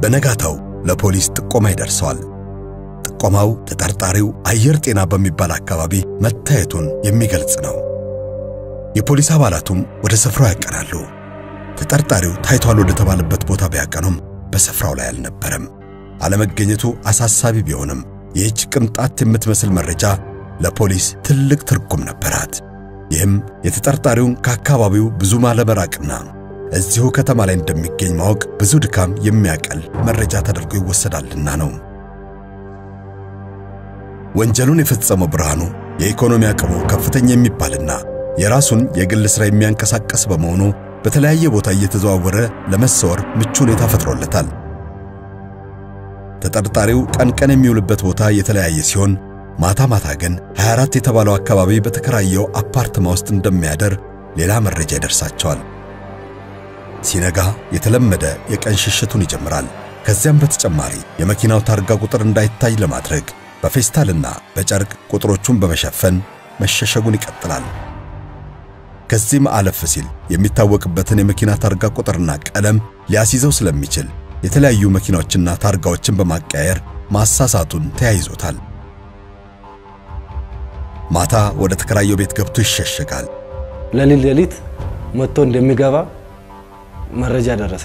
በነጋታው ለፖሊስ ጥቆማ ይደርሳል። ጥቆማው ተጠርጣሪው አየር ጤና በሚባል አካባቢ መታየቱን የሚገልጽ ነው። የፖሊስ አባላቱም ወደ ስፍራው ያቀናሉ። ተጠርጣሪው ታይቷል ወደ ተባለበት ቦታ ቢያቀኑም በስፍራው ላይ አልነበረም። አለመገኘቱ አሳሳቢ ቢሆንም ይህች ቅንጣት የምትመስል መረጃ ለፖሊስ ትልቅ ትርጉም ነበራት። ይህም የተጠርጣሪውን ከአካባቢው ብዙ ማለበራቅና እዚሁ ከተማ ላይ እንደሚገኝ ማወቅ ብዙ ድካም የሚያቀል መረጃ ተደርጎ ይወሰዳልና ነው። ወንጀሉን የፈጸመው ብርሃኑ የኢኮኖሚ አቅሙ ከፍተኛ የሚባልና የራሱን የግል ስራ የሚያንቀሳቀስ በመሆኑ በተለያየ ቦታ እየተዘዋወረ ለመሰወር ምቹ ሁኔታ ፈጥሮለታል። ተጠርጣሪው ቀን የሚውልበት ቦታ የተለያየ ሲሆን ማታ ማታ ግን 24 የተባለው አካባቢ በተከራየው አፓርትማ ውስጥ እንደሚያደር ሌላ መረጃ ይደርሳቸዋል። ሲነጋ የተለመደ የቀን ሽሽቱን ይጀምራል። ከዚያም በተጨማሪ የመኪናው ታርጋ ቁጥር እንዳይታይ ለማድረግ በፌስታልና በጨርቅ ቁጥሮቹን በመሸፈን መሸሸጉን ይቀጥላል። ከዚህም አለፍ ሲል የሚታወቅበትን የመኪና ታርጋ ቁጥርና ቀለም ሊያስይዘው ስለሚችል የተለያዩ መኪናዎችና ታርጋዎችን በማቀያየር ማሳሳቱን ተያይዞታል። ማታ ወደ ተከራየው ቤት ገብቶ ይሸሸጋል። ለሊት መጥቶ እንደሚገባ መረጃ ደረሰ።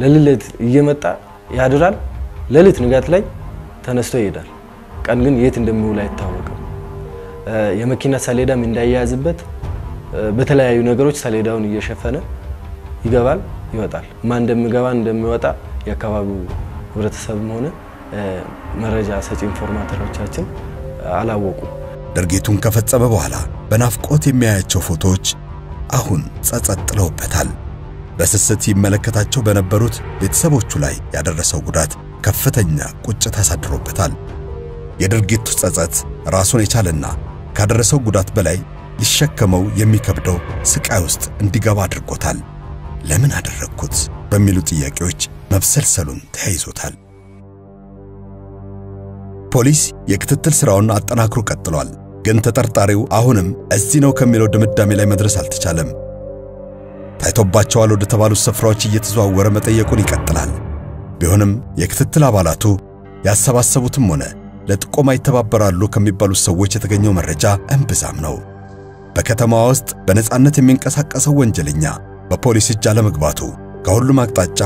ለሊት እየመጣ ያድራል። ለሊት ንጋት ላይ ተነስቶ ይሄዳል። ቀን ግን የት እንደሚውል አይታወቅም። የመኪና ሰሌዳም እንዳያያዝበት በተለያዩ ነገሮች ሰሌዳውን እየሸፈነ ይገባል ይወጣል። ማን እንደሚገባ እንደሚወጣ የአካባቢው ህብረተሰብም ሆነ መረጃ ሰጪ ኢንፎርማተሮቻችን አላወቁ። ድርጊቱን ከፈጸመ በኋላ በናፍቆት የሚያያቸው ፎቶዎች አሁን ጸጸት ጥለውበታል። በስስት ይመለከታቸው በነበሩት ቤተሰቦቹ ላይ ያደረሰው ጉዳት ከፍተኛ ቁጭት አሳድሮበታል። የድርጊቱ ጸጸት ራሱን የቻለና ካደረሰው ጉዳት በላይ ሊሸከመው የሚከብደው ስቃይ ውስጥ እንዲገባ አድርጎታል። ለምን አደረኩት በሚሉ ጥያቄዎች መብሰልሰሉን ተያይዞታል። ፖሊስ የክትትል ስራውን አጠናክሮ ቀጥሏል። ግን ተጠርጣሪው አሁንም እዚህ ነው ከሚለው ድምዳሜ ላይ መድረስ አልተቻለም። ታይቶባቸዋል ወደ ተባሉት ስፍራዎች እየተዘዋወረ መጠየቁን ይቀጥላል። ቢሆንም የክትትል አባላቱ ያሰባሰቡትም ሆነ ለጥቆማ ይተባበራሉ ከሚባሉት ሰዎች የተገኘው መረጃ እምብዛም ነው። በከተማዋ ውስጥ በነጻነት የሚንቀሳቀሰው ወንጀለኛ በፖሊስ እጅ አለመግባቱ ከሁሉም አቅጣጫ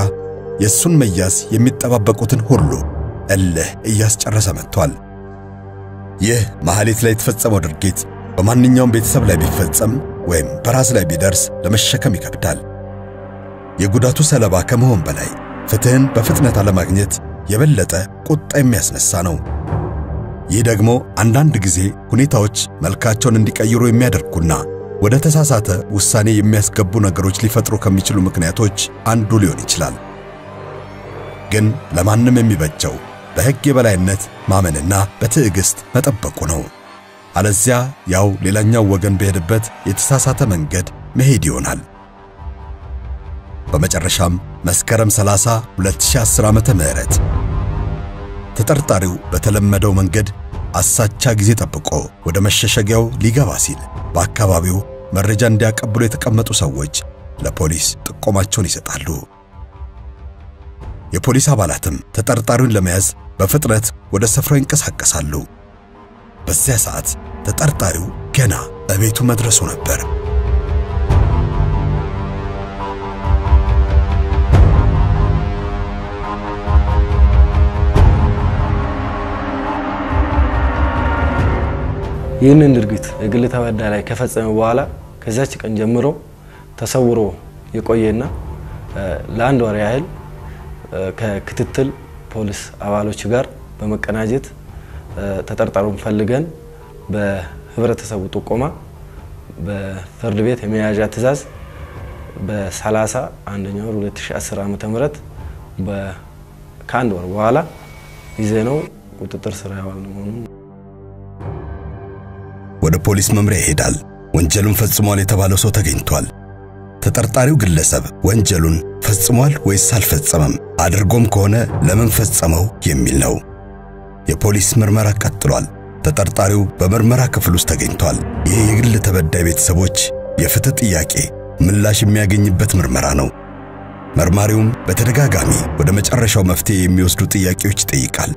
የሱን መያዝ የሚጠባበቁትን ሁሉ እልህ እያስጨረሰ መጥቷል። ይህ መሐሌት ላይ የተፈጸመው ድርጊት በማንኛውም ቤተሰብ ላይ ቢፈጸም ወይም በራስ ላይ ቢደርስ ለመሸከም ይከብዳል። የጉዳቱ ሰለባ ከመሆን በላይ ፍትህን በፍጥነት አለማግኘት የበለጠ ቁጣ የሚያስነሳ ነው። ይህ ደግሞ አንዳንድ ጊዜ ሁኔታዎች መልካቸውን እንዲቀይሩ የሚያደርጉና ወደ ተሳሳተ ውሳኔ የሚያስገቡ ነገሮች ሊፈጥሩ ከሚችሉ ምክንያቶች አንዱ ሊሆን ይችላል። ግን ለማንም የሚበጀው በሕግ የበላይነት ማመንና በትዕግስት መጠበቁ ነው። አለዚያ ያው ሌላኛው ወገን በሄደበት የተሳሳተ መንገድ መሄድ ይሆናል። በመጨረሻም መስከረም 30 2010 ዓመተ ምህረት ተጠርጣሪው በተለመደው መንገድ አሳቻ ጊዜ ጠብቆ ወደ መሸሸጊያው ሊገባ ሲል በአካባቢው መረጃ እንዲያቀብሉ የተቀመጡ ሰዎች ለፖሊስ ጥቆማቸውን ይሰጣሉ። የፖሊስ አባላትም ተጠርጣሪውን ለመያዝ በፍጥነት ወደ ስፍራው ይንቀሳቀሳሉ። በዚያ ሰዓት ተጠርጣሪው ገና በቤቱ መድረሱ ነበር። ይህንን ድርጊት የግል ተበዳይ ከፈጸመ በኋላ ከዛች ቀን ጀምሮ ተሰውሮ የቆየና ለአንድ ወር ያህል ከክትትል ፖሊስ አባሎች ጋር በመቀናጀት ተጠርጣሪውን ፈልገን በህብረተሰቡ ጥቆማ በፍርድ ቤት የመያዣ ትዕዛዝ በ30 አንደኛው 2010 ዓመተ ምህረት ከአንድ ወር በኋላ ይዘነው ቁጥጥር ስር ያዋልነው። ወደ ፖሊስ መምሪያ ይሄዳል። ወንጀሉን ፈጽሟል የተባለው ሰው ተገኝቷል። ተጠርጣሪው ግለሰብ ወንጀሉን ፈጽሟል ወይስ አልፈጸመም፣ አድርጎም ከሆነ ለምን ፈጸመው የሚል ነው። የፖሊስ ምርመራ ቀጥሏል። ተጠርጣሪው በምርመራ ክፍል ውስጥ ተገኝቷል። ይህ የግል ተበዳይ ቤተሰቦች የፍትህ ጥያቄ ምላሽ የሚያገኝበት ምርመራ ነው። መርማሪውም በተደጋጋሚ ወደ መጨረሻው መፍትሄ የሚወስዱ ጥያቄዎች ይጠይቃል።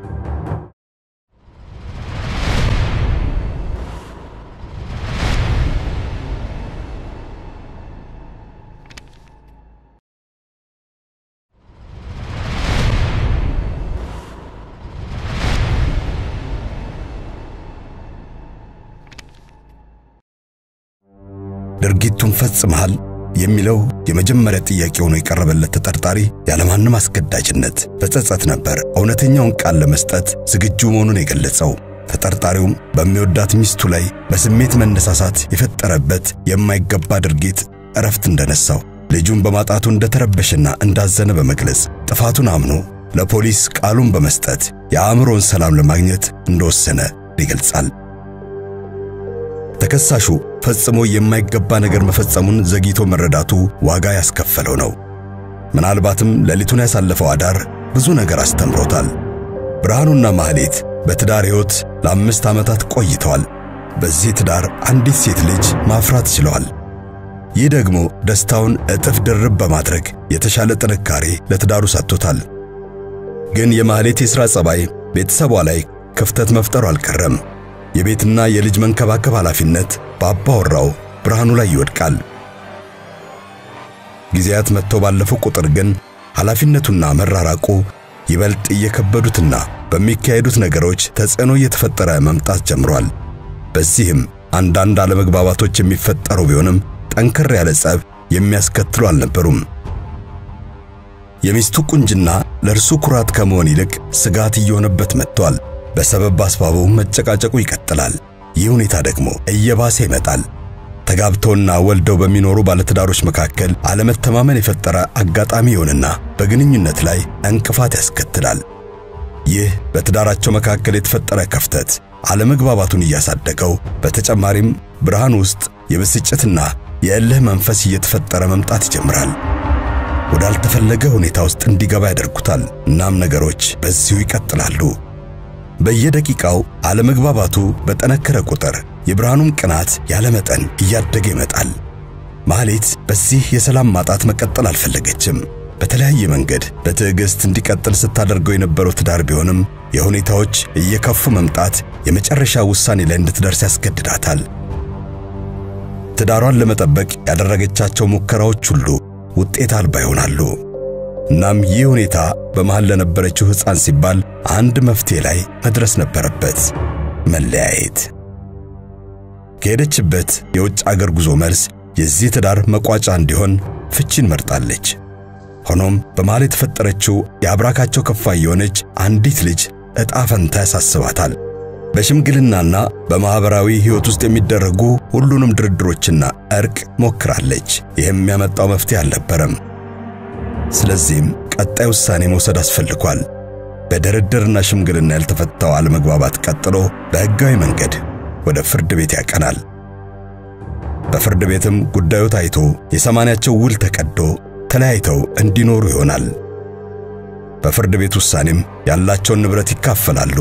ድርጊቱን ፈጽመሃል የሚለው የመጀመሪያ ጥያቄ ሆኖ የቀረበለት ተጠርጣሪ ያለማንም አስገዳጅነት በጸጸት ነበር እውነተኛውን ቃል ለመስጠት ዝግጁ መሆኑን የገለጸው። ተጠርጣሪውም በሚወዳት ሚስቱ ላይ በስሜት መነሳሳት የፈጠረበት የማይገባ ድርጊት እረፍት እንደነሳው ልጁን በማጣቱ እንደተረበሸና እንዳዘነ በመግለጽ ጥፋቱን አምኖ ለፖሊስ ቃሉን በመስጠት የአእምሮን ሰላም ለማግኘት እንደወሰነ ይገልጻል። ተከሳሹ ፈጽሞ የማይገባ ነገር መፈጸሙን ዘግይቶ መረዳቱ ዋጋ ያስከፈለው ነው። ምናልባትም ሌሊቱን ያሳለፈው አዳር ብዙ ነገር አስተምሮታል። ብርሃኑና ማህሌት በትዳር ሕይወት ለ5 ዓመታት ቆይተዋል። በዚህ ትዳር አንዲት ሴት ልጅ ማፍራት ችለዋል። ይህ ደግሞ ደስታውን እጥፍ ድርብ በማድረግ የተሻለ ጥንካሬ ለትዳሩ ሰጥቶታል። ግን የማህሌት የሥራ ጸባይ ቤተሰቧ ላይ ክፍተት መፍጠሩ አልቀረም። የቤትና የልጅ መንከባከብ ኃላፊነት በአባወራው ብርሃኑ ላይ ይወድቃል። ጊዜያት መጥተው ባለፉ ቁጥር ግን ኃላፊነቱና መራራቁ ይበልጥ እየከበዱትና በሚካሄዱት ነገሮች ተጽዕኖ እየተፈጠረ መምጣት ጀምሯል። በዚህም አንዳንድ አለመግባባቶች የሚፈጠሩ ቢሆንም ጠንከር ያለ ጸብ የሚያስከትሉ አልነበሩም። የሚስቱ ቁንጅና ለእርሱ ኩራት ከመሆን ይልቅ ስጋት እየሆነበት መጥቷል። በሰበብ አስባቡ መጨቃጨቁ ይቀጥላል። ይህ ሁኔታ ደግሞ እየባሰ ይመጣል። ተጋብተውና ወልደው በሚኖሩ ባለትዳሮች መካከል አለመተማመን የፈጠረ አጋጣሚ ይሆንና በግንኙነት ላይ እንቅፋት ያስከትላል። ይህ በትዳራቸው መካከል የተፈጠረ ክፍተት አለመግባባቱን እያሳደገው፣ በተጨማሪም ብርሃኑ ውስጥ የብስጭትና የእልህ መንፈስ እየተፈጠረ መምጣት ይጀምራል። ወዳልተፈለገ ሁኔታ ውስጥ እንዲገባ ያደርጉታል። እናም ነገሮች በዚሁ ይቀጥላሉ። በየደቂቃው አለመግባባቱ በጠነከረ ቁጥር የብርሃኑም ቅናት ያለመጠን እያደገ ይመጣል። ማህሌት በዚህ የሰላም ማጣት መቀጠል አልፈለገችም። በተለያየ መንገድ በትዕግስት እንዲቀጥል ስታደርገው የነበረው ትዳር ቢሆንም የሁኔታዎች እየከፉ መምጣት የመጨረሻ ውሳኔ ላይ እንድትደርስ ያስገድዳታል። ትዳሯን ለመጠበቅ ያደረገቻቸው ሙከራዎች ሁሉ ውጤት አልባ ይሆናሉ። እናም ይህ ሁኔታ በመሃል ለነበረችው ሕፃን ሲባል አንድ መፍትሄ ላይ መድረስ ነበረበት፤ መለያየት። ከሄደችበት የውጭ አገር ጉዞ መልስ የዚህ ትዳር መቋጫ እንዲሆን ፍቺን መርጣለች። ሆኖም በመሃል የተፈጠረችው የአብራካቸው ከፋይ የሆነች አንዲት ልጅ ዕጣ ፈንታ ያሳስባታል። በሽምግልናና በማህበራዊ ሕይወት ውስጥ የሚደረጉ ሁሉንም ድርድሮችና እርቅ ሞክራለች። ይህም ያመጣው መፍትሄ አልነበረም። ስለዚህም ቀጣይ ውሳኔ መውሰድ አስፈልጓል። በድርድርና ሽምግልና ያልተፈታው አለመግባባት ቀጥሎ በሕጋዊ መንገድ ወደ ፍርድ ቤት ያቀናል። በፍርድ ቤትም ጉዳዩ ታይቶ የሰማንያቸው ውል ተቀዶ ተለያይተው እንዲኖሩ ይሆናል። በፍርድ ቤት ውሳኔም ያላቸውን ንብረት ይካፈላሉ።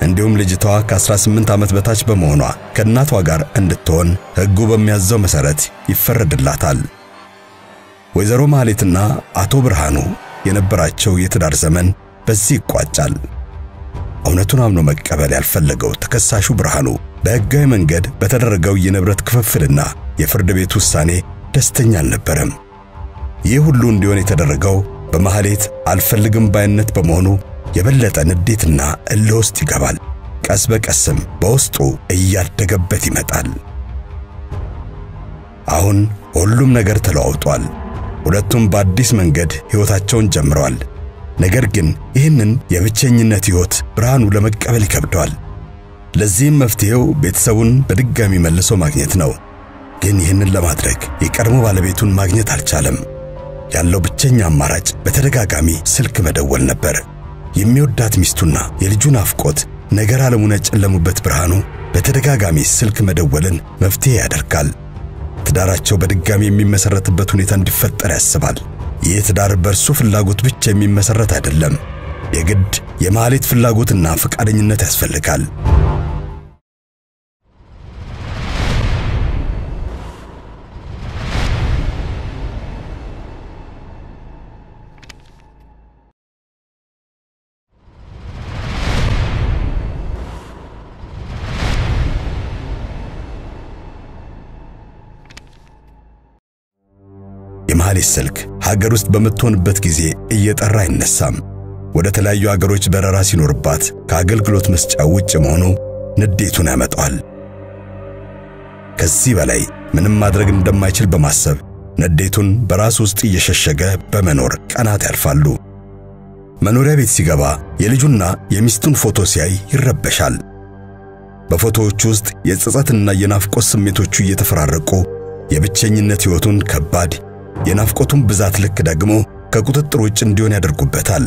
እንዲሁም ልጅቷ ከ18 ዓመት በታች በመሆኗ ከእናቷ ጋር እንድትሆን ሕጉ በሚያዘው መሰረት ይፈረድላታል። ወይዘሮ ማህሌትና አቶ ብርሃኑ የነበራቸው የትዳር ዘመን በዚህ ይቋጫል። እውነቱን አምኖ መቀበል ያልፈለገው ተከሳሹ ብርሃኑ በሕጋዊ መንገድ በተደረገው የንብረት ክፍፍልና የፍርድ ቤት ውሳኔ ደስተኛ አልነበረም። ይህ ሁሉ እንዲሆን የተደረገው በማህሌት አልፈልግም ባይነት በመሆኑ የበለጠ ንዴትና እልህ ውስጥ ይገባል። ቀስ በቀስም በውስጡ እያደገበት ይመጣል። አሁን ሁሉም ነገር ተለዋውጧል። ሁለቱም በአዲስ መንገድ ሕይወታቸውን ጀምረዋል። ነገር ግን ይህንን የብቸኝነት ሕይወት ብርሃኑ ለመቀበል ይከብደዋል። ለዚህም መፍትሄው ቤተሰቡን በድጋሚ መልሶ ማግኘት ነው። ግን ይህንን ለማድረግ የቀድሞ ባለቤቱን ማግኘት አልቻለም። ያለው ብቸኛ አማራጭ በተደጋጋሚ ስልክ መደወል ነበር። የሚወዳት ሚስቱና የልጁን አፍቆት ነገር ዓለሙን ያጨለሙበት ብርሃኑ በተደጋጋሚ ስልክ መደወልን መፍትሄ ያደርጋል። ትዳራቸው በድጋሚ የሚመሰረትበት ሁኔታ እንዲፈጠር ያስባል። ይህ ትዳር በእርሱ ፍላጎት ብቻ የሚመሰረት አይደለም። የግድ የማህሌት ፍላጎትና ፈቃደኝነት ያስፈልጋል። የማህሌት ስልክ ሀገር ውስጥ በመትሆንበት ጊዜ እየጠራ አይነሳም። ወደ ተለያዩ ሀገሮች በረራ ሲኖርባት ከአገልግሎት መስጫ ውጭ መሆኑ ንዴቱን ያመጣዋል። ከዚህ በላይ ምንም ማድረግ እንደማይችል በማሰብ ንዴቱን በራስ ውስጥ እየሸሸገ በመኖር ቀናት ያልፋሉ። መኖሪያ ቤት ሲገባ የልጁና የሚስቱን ፎቶ ሲያይ ይረበሻል። በፎቶዎቹ ውስጥ የጸጸትና የናፍቆት ስሜቶቹ እየተፈራረቁ የብቸኝነት ህይወቱን ከባድ የናፍቆቱን ብዛት ልክ ደግሞ ከቁጥጥር ውጭ እንዲሆን ያደርጉበታል።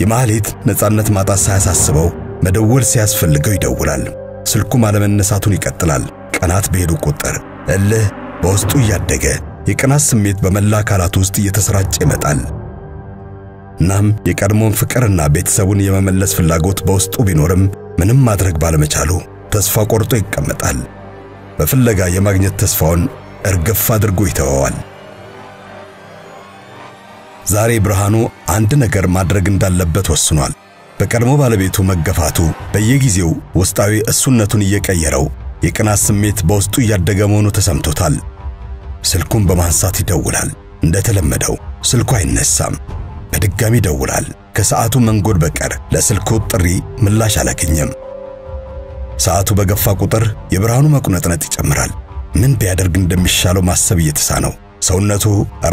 የማህሌት ነፃነት ማጣት ሳያሳስበው መደወል ሲያስፈልገው ይደውላል። ስልኩ ማለመነሳቱን ይቀጥላል። ቀናት በሄዱ ቁጥር እልህ በውስጡ እያደገ የቅናት ስሜት በመላ አካላቱ ውስጥ እየተሰራጨ ይመጣል። እናም የቀድሞውን ፍቅርና ቤተሰቡን የመመለስ ፍላጎት በውስጡ ቢኖርም ምንም ማድረግ ባለመቻሉ ተስፋ ቆርጦ ይቀመጣል። በፍለጋ የማግኘት ተስፋውን እርግፍ አድርጎ ይተወዋል። ዛሬ ብርሃኑ አንድ ነገር ማድረግ እንዳለበት ወስኗል። በቀድሞ ባለቤቱ መገፋቱ በየጊዜው ውስጣዊ እሱነቱን እየቀየረው የቅናት ስሜት በውስጡ እያደገ መሆኑ ተሰምቶታል። ስልኩን በማንሳት ይደውላል። እንደተለመደው ስልኩ አይነሳም። በድጋሚ ይደውላል። ከሰዓቱ መንጎድ በቀር ለስልኩ ጥሪ ምላሽ አላገኘም። ሰዓቱ በገፋ ቁጥር የብርሃኑ መቁነጥነጥ ይጨምራል። ምን ቢያደርግ እንደሚሻለው ማሰብ እየተሳነው ሰውነቱ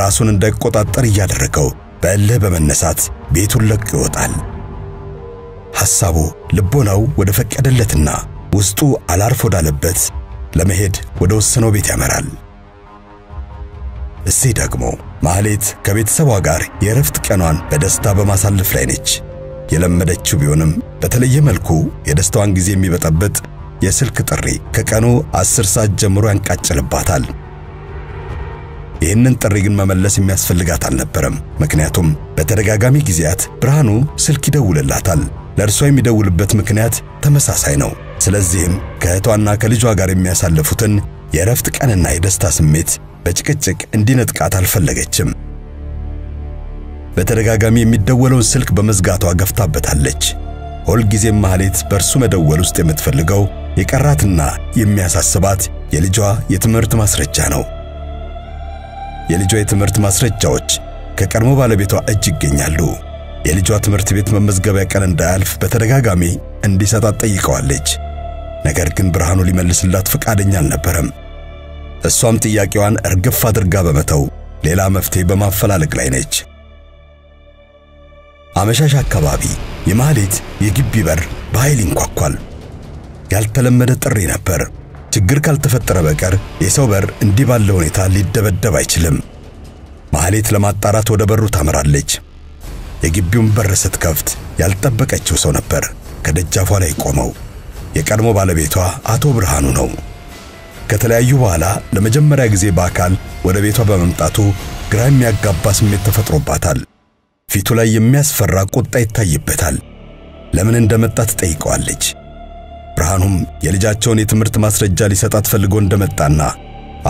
ራሱን እንዳይቆጣጠር እያደረገው በእልህ በመነሳት ቤቱን ለቆ ይወጣል። ሐሳቡ ልቦናው ወደ ፈቀደለትና ውስጡ አላርፍ ወዳለበት ለመሄድ ወደ ወሰነው ቤት ያመራል። እዚህ ደግሞ ማህሌት ከቤተሰቧ ጋር የረፍት ቀኗን በደስታ በማሳለፍ ላይ ነች። የለመደችው ቢሆንም በተለየ መልኩ የደስታዋን ጊዜ የሚበጠበጥ የስልክ ጥሪ ከቀኑ 10 ሰዓት ጀምሮ ያንቃጭልባታል። ይህንን ጥሪ ግን መመለስ የሚያስፈልጋት አልነበረም። ምክንያቱም በተደጋጋሚ ጊዜያት ብርሃኑ ስልክ ይደውልላታል። ለእርሷ የሚደውልበት ምክንያት ተመሳሳይ ነው። ስለዚህም ከእህቷና ከልጇ ጋር የሚያሳልፉትን የረፍት ቀንና የደስታ ስሜት በጭቅጭቅ እንዲነጥቃት አልፈለገችም። በተደጋጋሚ የሚደወለውን ስልክ በመዝጋቷ ገፍታበታለች። ሁልጊዜም ማህሌት በእርሱ መደወል ውስጥ የምትፈልገው የቀራትና የሚያሳስባት የልጇ የትምህርት ማስረጃ ነው። የልጇ የትምህርት ማስረጃዎች ከቀድሞ ባለቤቷ እጅ ይገኛሉ። የልጇ ትምህርት ቤት መመዝገቢያ ቀን እንዳያልፍ በተደጋጋሚ እንዲሰጣት ጠይቀዋለች። ነገር ግን ብርሃኑ ሊመልስላት ፈቃደኛ አልነበረም። እሷም ጥያቄዋን እርግፍ አድርጋ በመተው ሌላ መፍትሄ በማፈላለግ ላይ ነች። አመሻሽ አካባቢ የማህሌት የግቢ በር በኃይል ይንኳኳል። ያልተለመደ ጥሪ ነበር። ችግር ካልተፈጠረ በቀር የሰው በር እንዲህ ባለ ሁኔታ ሊደበደብ አይችልም። ማህሌት ለማጣራት ወደ በሩ ታመራለች። የግቢውን በር ስትከፍት ያልጠበቀችው ሰው ነበር ከደጃፏ ላይ ቆመው። የቀድሞ ባለቤቷ አቶ ብርሃኑ ነው። ከተለያዩ በኋላ ለመጀመሪያ ጊዜ በአካል ወደ ቤቷ በመምጣቱ ግራ የሚያጋባ ስሜት ተፈጥሮባታል። ፊቱ ላይ የሚያስፈራ ቁጣ ይታይበታል። ለምን እንደመጣ ትጠይቀዋለች። ብርሃኑም የልጃቸውን የትምህርት ማስረጃ ሊሰጣት ፈልጎ እንደመጣና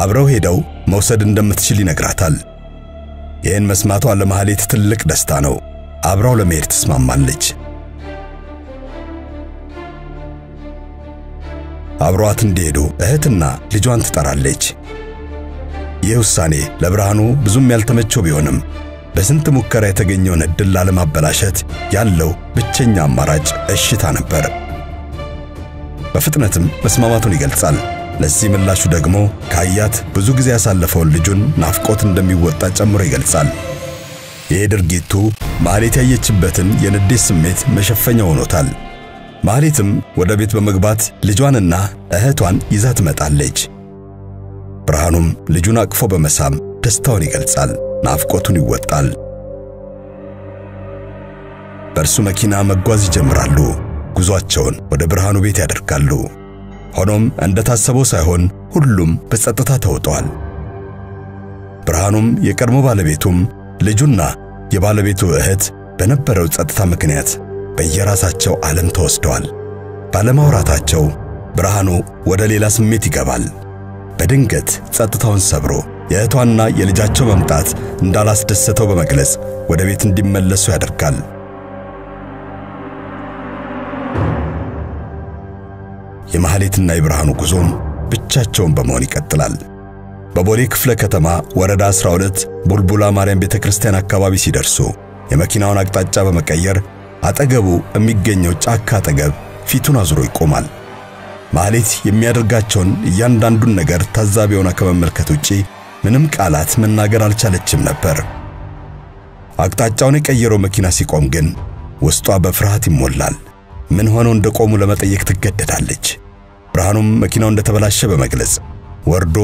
አብረው ሄደው መውሰድ እንደምትችል ይነግራታል። ይህን መስማቷ ለማህሌት ትልቅ ደስታ ነው። አብረው ለመሄድ ተስማማለች። አብሯት እንዲሄዱ እህትና ልጇን ትጠራለች። ይህ ውሳኔ ለብርሃኑ ብዙም ያልተመቸው ቢሆንም በስንት ሙከራ የተገኘውን እድል ላለማበላሸት ያለው ብቸኛ አማራጭ እሽታ ነበር። በፍጥነትም መስማማቱን ይገልጻል። ለዚህ ምላሹ ደግሞ ካያት ብዙ ጊዜ ያሳለፈውን ልጁን ናፍቆት እንደሚወጣ ጨምሮ ይገልጻል። ይህ ድርጊቱ ማህሌት ያየችበትን የንዴት ስሜት መሸፈኛ ሆኖታል። ማህሌትም ወደ ቤት በመግባት ልጇንና እህቷን ይዛ ትመጣለች። ብርሃኑም ልጁን አቅፎ በመሳም ደስታውን ይገልጻል፣ ናፍቆቱን ይወጣል። በእርሱ መኪና መጓዝ ይጀምራሉ። ጉዟቸውን ወደ ብርሃኑ ቤት ያደርጋሉ። ሆኖም እንደታሰበው ሳይሆን ሁሉም በጸጥታ ተውጠዋል። ብርሃኑም የቀድሞ ባለቤቱም ልጁና የባለቤቱ እህት በነበረው ጸጥታ ምክንያት በየራሳቸው ዓለም ተወስደዋል። ባለማውራታቸው ብርሃኑ ወደ ሌላ ስሜት ይገባል። በድንገት ጸጥታውን ሰብሮ የእህቷና የልጃቸው መምጣት እንዳላስደሰተው በመግለጽ ወደ ቤት እንዲመለሱ ያደርጋል። የማህሌትና የብርሃኑ ጉዞም ብቻቸውን በመሆን ይቀጥላል። በቦሌ ክፍለ ከተማ ወረዳ 12 ቡልቡላ ማርያም ቤተክርስቲያን አካባቢ ሲደርሱ የመኪናውን አቅጣጫ በመቀየር አጠገቡ የሚገኘው ጫካ አጠገብ ፊቱን አዙሮ ይቆማል። ማህሌት የሚያደርጋቸውን እያንዳንዱን ነገር ታዛቢ ሆና ከመመልከት ውጪ ምንም ቃላት መናገር አልቻለችም ነበር። አቅጣጫውን የቀየረው መኪና ሲቆም ግን ውስጧ በፍርሃት ይሞላል። ምን ሆኖ እንደቆሙ ለመጠየቅ ትገደዳለች። ብርሃኑም መኪናው እንደተበላሸ በመግለጽ ወርዶ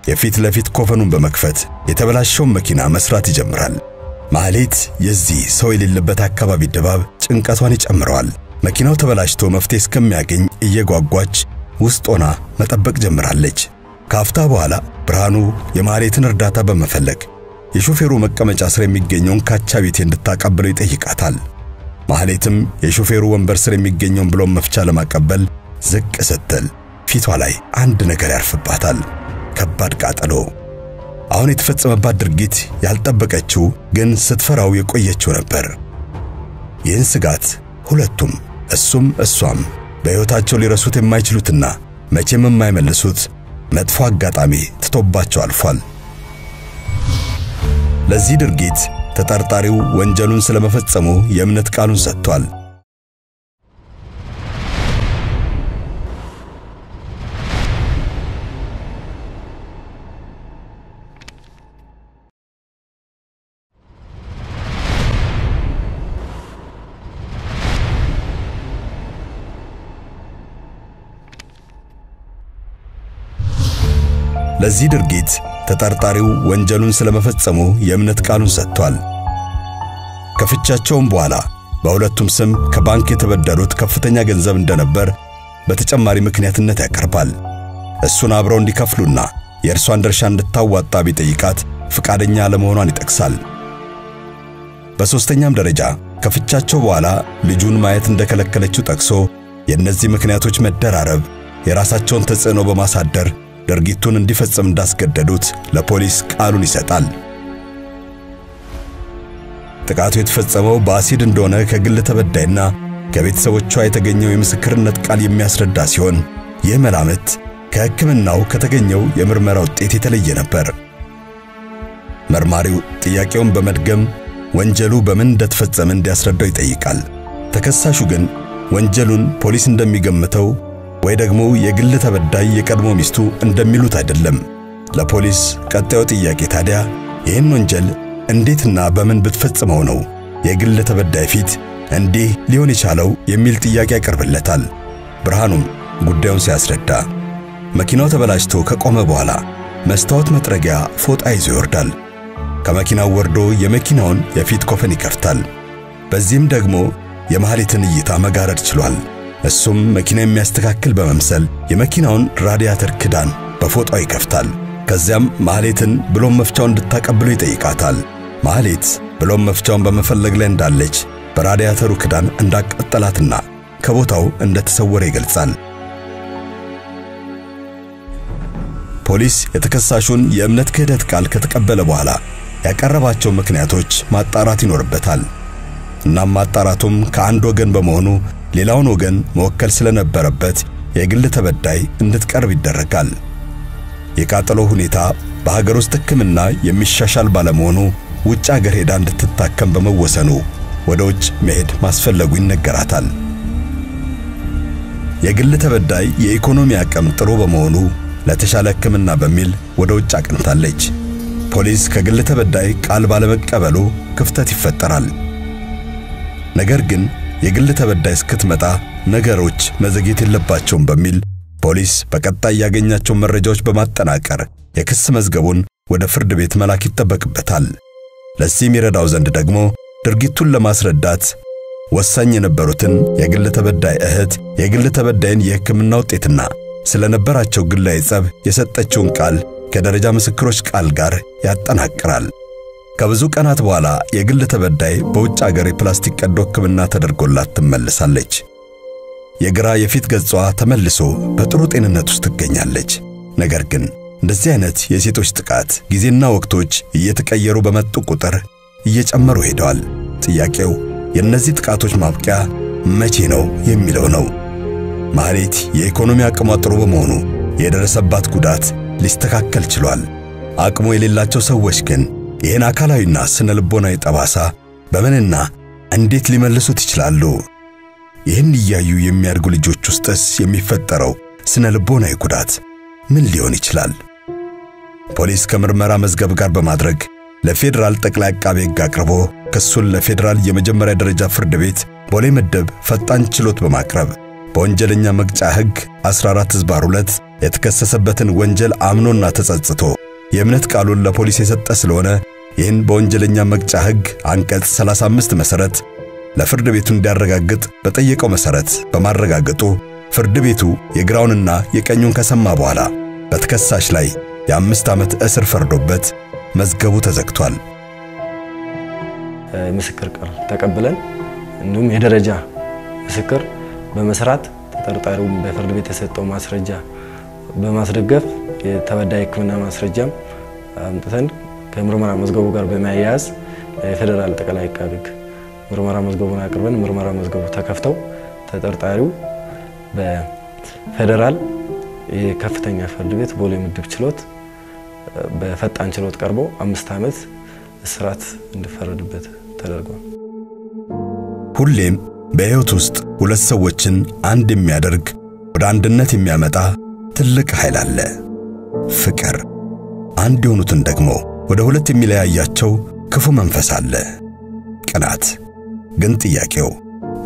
የፊት ለፊት ኮፈኑን በመክፈት የተበላሸውን መኪና መስራት ይጀምራል። ማህሌት የዚህ ሰው የሌለበት አካባቢ ድባብ ጭንቀቷን ይጨምረዋል። መኪናው ተበላሽቶ መፍትሄ እስከሚያገኝ እየጓጓች ውስጥ ሆና መጠበቅ ጀምራለች። ካፍታ በኋላ ብርሃኑ የማህሌትን እርዳታ በመፈለግ የሾፌሩ መቀመጫ ስር የሚገኘውን ካቻቢቴ እንድታቀብለው ይጠይቃታል። ማህሌትም የሾፌሩ ወንበር ስር የሚገኘውን ብሎም መፍቻ ለማቀበል ዝቅ ስትል ፊቷ ላይ አንድ ነገር ያርፍባታል። ከባድ ቃጠሎ። አሁን የተፈጸመባት ድርጊት ያልጠበቀችው ግን ስትፈራው የቆየችው ነበር። ይህን ስጋት ሁለቱም እሱም እሷም በሕይወታቸው ሊረሱት የማይችሉትና መቼም የማይመልሱት መጥፎ አጋጣሚ ትቶባቸው አልፏል። ለዚህ ድርጊት ተጠርጣሪው ወንጀሉን ስለመፈጸሙ የእምነት ቃሉን ሰጥቷል። ለዚህ ድርጊት ተጠርጣሪው ወንጀሉን ስለመፈጸሙ የእምነት ቃሉን ሰጥቷል። ከፍቻቸውም በኋላ በሁለቱም ስም ከባንክ የተበደሩት ከፍተኛ ገንዘብ እንደነበር በተጨማሪ ምክንያትነት ያቀርባል። እሱን አብረው እንዲከፍሉና የእርሷን ድርሻ እንድታዋጣ ቢጠይቃት ፍቃደኛ ለመሆኗን ይጠቅሳል። በሶስተኛም ደረጃ ከፍቻቸው በኋላ ልጁን ማየት እንደከለከለችው ጠቅሶ የእነዚህ ምክንያቶች መደራረብ የራሳቸውን ተጽዕኖ በማሳደር ድርጊቱን እንዲፈጽም እንዳስገደዱት ለፖሊስ ቃሉን ይሰጣል። ጥቃቱ የተፈጸመው በአሲድ እንደሆነ ከግል ተበዳይና ከቤተሰቦቿ የተገኘው የምስክርነት ቃል የሚያስረዳ ሲሆን ይህ መላምት ከሕክምናው ከተገኘው የምርመራ ውጤት የተለየ ነበር። መርማሪው ጥያቄውን በመድገም ወንጀሉ በምን እንደተፈጸመ እንዲያስረዳው ይጠይቃል። ተከሳሹ ግን ወንጀሉን ፖሊስ እንደሚገምተው ወይ ደግሞ የግል ተበዳይ የቀድሞ ሚስቱ እንደሚሉት አይደለም። ለፖሊስ ቀጣዩ ጥያቄ ታዲያ ይህን ወንጀል እንዴትና በምን ብትፈጽመው ነው የግል ተበዳይ ፊት እንዲህ ሊሆን የቻለው የሚል ጥያቄ ያቀርብለታል። ብርሃኑም ጉዳዩን ሲያስረዳ መኪናው ተበላሽቶ ከቆመ በኋላ መስታወት መጥረጊያ ፎጣ ይዞ ይወርዳል። ከመኪናው ወርዶ የመኪናውን የፊት ኮፈን ይከፍታል። በዚህም ደግሞ የማህሌትን እይታ መጋረድ ችሏል። እሱም መኪና የሚያስተካክል በመምሰል የመኪናውን ራዲያተር ክዳን በፎጣው ይከፍታል። ከዚያም ማህሌትን ብሎም መፍቻውን እንድታቀብለው ይጠይቃታል። ማህሌት ብሎም መፍቻውን በመፈለግ ላይ እንዳለች በራዲያተሩ ክዳን እንዳቀጠላትና ከቦታው እንደተሰወረ ይገልጻል። ፖሊስ የተከሳሹን የእምነት ክህደት ቃል ከተቀበለ በኋላ ያቀረባቸው ምክንያቶች ማጣራት ይኖርበታል። እናም ማጣራቱም ከአንድ ወገን በመሆኑ ሌላውን ወገን መወከል ስለነበረበት የግል ተበዳይ እንድትቀርብ ይደረጋል። የቃጠሎ ሁኔታ በሀገር ውስጥ ሕክምና የሚሻሻል ባለመሆኑ ውጭ ሀገር ሄዳ እንድትታከም በመወሰኑ ወደ ውጭ መሄድ ማስፈለጉ ይነገራታል። የግል ተበዳይ የኢኮኖሚ አቅም ጥሩ በመሆኑ ለተሻለ ሕክምና በሚል ወደ ውጭ አቅንታለች። ፖሊስ ከግል ተበዳይ ቃል ባለመቀበሉ ክፍተት ይፈጠራል። ነገር ግን የግል ተበዳይ እስክትመጣ ነገሮች መዘግየት የለባቸውም በሚል ፖሊስ በቀጣይ ያገኛቸው መረጃዎች በማጠናቀር የክስ መዝገቡን ወደ ፍርድ ቤት መላክ ይጠበቅበታል። ለዚህ የሚረዳው ዘንድ ደግሞ ድርጊቱን ለማስረዳት ወሳኝ የነበሩትን የግል ተበዳይ እህት የግል ተበዳይን የሕክምና ውጤትና ስለነበራቸው ግላዊ ጸብ የሰጠችውን ቃል ከደረጃ ምስክሮች ቃል ጋር ያጠናቅራል። ከብዙ ቀናት በኋላ የግል ተበዳይ በውጭ ሀገር የፕላስቲክ ቀዶ ሕክምና ተደርጎላት ትመለሳለች። የግራ የፊት ገጿ ተመልሶ በጥሩ ጤንነት ውስጥ ትገኛለች። ነገር ግን እንደዚህ አይነት የሴቶች ጥቃት ጊዜና ወቅቶች እየተቀየሩ በመጡ ቁጥር እየጨመሩ ሄደዋል። ጥያቄው የእነዚህ ጥቃቶች ማብቂያ መቼ ነው የሚለው ነው። ማህሌት የኢኮኖሚ አቅሟ ጥሩ በመሆኑ የደረሰባት ጉዳት ሊስተካከል ችሏል። አቅሙ የሌላቸው ሰዎች ግን ይህን አካላዊና ስነ ልቦናዊ ጠባሳ በምንና እንዴት ሊመልሱት ይችላሉ? ይህን እያዩ የሚያድጉ ልጆች ውስጥስ የሚፈጠረው ስነ ልቦናዊ ጉዳት ምን ሊሆን ይችላል? ፖሊስ ከምርመራ መዝገብ ጋር በማድረግ ለፌደራል ጠቅላይ አቃቤ ሕግ አቅርቦ ክሱን ለፌደራል የመጀመሪያ ደረጃ ፍርድ ቤት ቦሌ ምድብ ፈጣን ችሎት በማቅረብ በወንጀለኛ መቅጫ ሕግ 14/2 የተከሰሰበትን ወንጀል አምኖና ተጸጽቶ የእምነት ቃሉን ለፖሊስ የሰጠ ስለሆነ ይህን በወንጀለኛ መቅጫ ሕግ አንቀጽ 35 መሰረት ለፍርድ ቤቱ እንዲያረጋግጥ በጠየቀው መሰረት በማረጋገጡ ፍርድ ቤቱ የግራውንና የቀኙን ከሰማ በኋላ በተከሳሽ ላይ የ5 ዓመት እስር ፈርዶበት መዝገቡ ተዘግቷል። ምስክር ቃል ተቀበለን እንዲሁም የደረጃ ምስክር በመስራት ተጠርጣሪው በፍርድ ቤት የተሰጠው ማስረጃ በማስደገፍ የተበዳይ ሕክምና ማስረጃም አምጥተን ከምርመራ መዝገቡ ጋር በማያያዝ የፌደራል ጠቅላይ አቃቤ ሕግ ምርመራ መዝገቡን አቅርበን ምርመራ መዝገቡ ተከፍተው ተጠርጣሪው በፌደራል የከፍተኛ ፍርድ ቤት ቦሌ ምድብ ችሎት በፈጣን ችሎት ቀርቦ 5 ዓመት እስራት እንዲፈረድበት ተደርጓል። ሁሌም በሕይወት ውስጥ ሁለት ሰዎችን አንድ የሚያደርግ ወደ አንድነት የሚያመጣ ትልቅ ኃይል አለ፣ ፍቅር። አንድ የሆኑትን ደግሞ ወደ ሁለት የሚለያያቸው ክፉ መንፈስ አለ፣ ቅናት። ግን ጥያቄው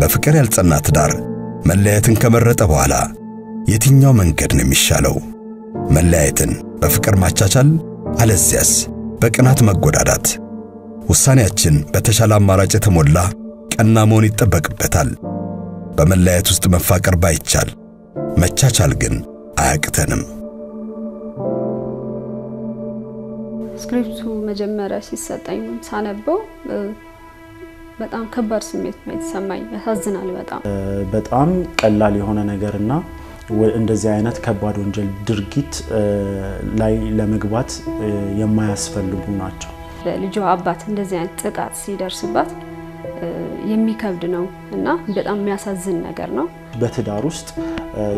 በፍቅር ያልጸና ትዳር መለያየትን ከመረጠ በኋላ የትኛው መንገድ ነው የሚሻለው? መለያየትን በፍቅር ማቻቻል አለዚያስ በቅናት መጎዳዳት? ውሳኔያችን በተሻለ አማራጭ የተሞላ ቀና መሆን ይጠበቅበታል። በመለያየት ውስጥ መፋቀር ባይቻል መቻቻል ግን አያቅተንም። ስክሪፕቱ መጀመሪያ ሲሰጠኝ ሳነበው በጣም ከባድ ስሜት ነው የተሰማኝ። ያሳዝናል። በጣም ቀላል የሆነ ነገርና እንደዚህ አይነት ከባድ ወንጀል ድርጊት ላይ ለመግባት የማያስፈልጉ ናቸው። ለልጇ አባት እንደዚህ አይነት ጥቃት ሲደርስባት የሚከብድ ነው እና በጣም የሚያሳዝን ነገር ነው። በትዳር ውስጥ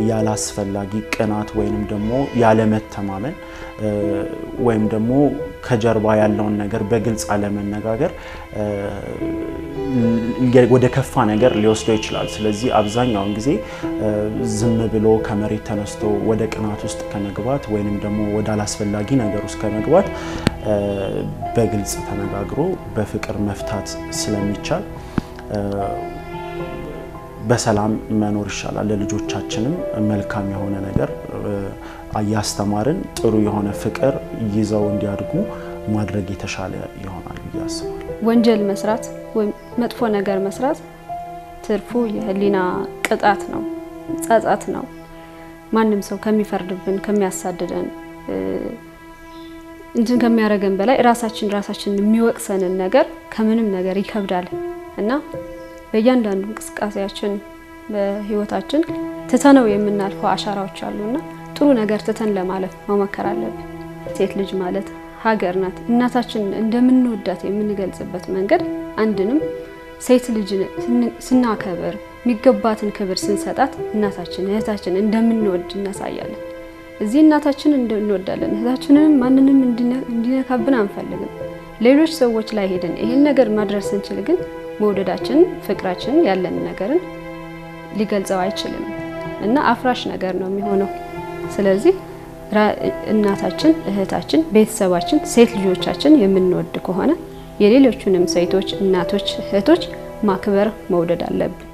ያላስፈላጊ ቅናት ወይንም ደግሞ ያለ መተማመን ወይም ደግሞ ከጀርባ ያለውን ነገር በግልጽ አለመነጋገር ወደ ከፋ ነገር ሊወስደው ይችላል። ስለዚህ አብዛኛውን ጊዜ ዝም ብሎ ከመሬት ተነስቶ ወደ ቅናት ውስጥ ከመግባት ወይንም ደግሞ ወደ አላስፈላጊ ነገር ውስጥ ከመግባት በግልጽ ተነጋግሮ በፍቅር መፍታት ስለሚቻል በሰላም መኖር ይሻላል። ለልጆቻችንም መልካም የሆነ ነገር ያስተማርን ጥሩ የሆነ ፍቅር ይዘው እንዲያድጉ ማድረግ የተሻለ ይሆናል ያስባል። ወንጀል መስራት ወይ መጥፎ ነገር መስራት ትርፉ የህሊና ቅጣት ነው፣ ጸጸት ነው። ማንንም ሰው ከሚፈርድብን ከሚያሳድደን እንትን ከሚያረገን በላይ ራሳችን የሚወቅሰንን ነገር ከምንም ነገር ይከብዳል እና በእያንዳንዱ እንቅስቃሴያችን በህይወታችን ትተነው የምናልፈው አሻራዎች አሉና ጥሩ ነገር ትተን ለማለፍ መሞከር አለብን። ሴት ልጅ ማለት ሀገር ናት። እናታችን እንደምንወዳት የምንገልጽበት መንገድ አንድንም ሴት ልጅ ስናከብር የሚገባትን ክብር ስንሰጣት እናታችን እህታችን እንደምንወድ እናሳያለን። እዚህ እናታችን እንደምንወዳለን እህታችንን ማንንም እንዲነካብን አንፈልግም። ሌሎች ሰዎች ላይ ሄደን ይሄን ነገር ማድረስ እንችል ግን መውደዳችን ፍቅራችን ያለን ነገርን ሊገልጸው አይችልም እና አፍራሽ ነገር ነው የሚሆነው። ስለዚህ እናታችን እህታችን ቤተሰባችን ሴት ልጆቻችን የምንወድ ከሆነ የሌሎቹንም ሴቶች እናቶች እህቶች ማክበር መውደድ አለብን።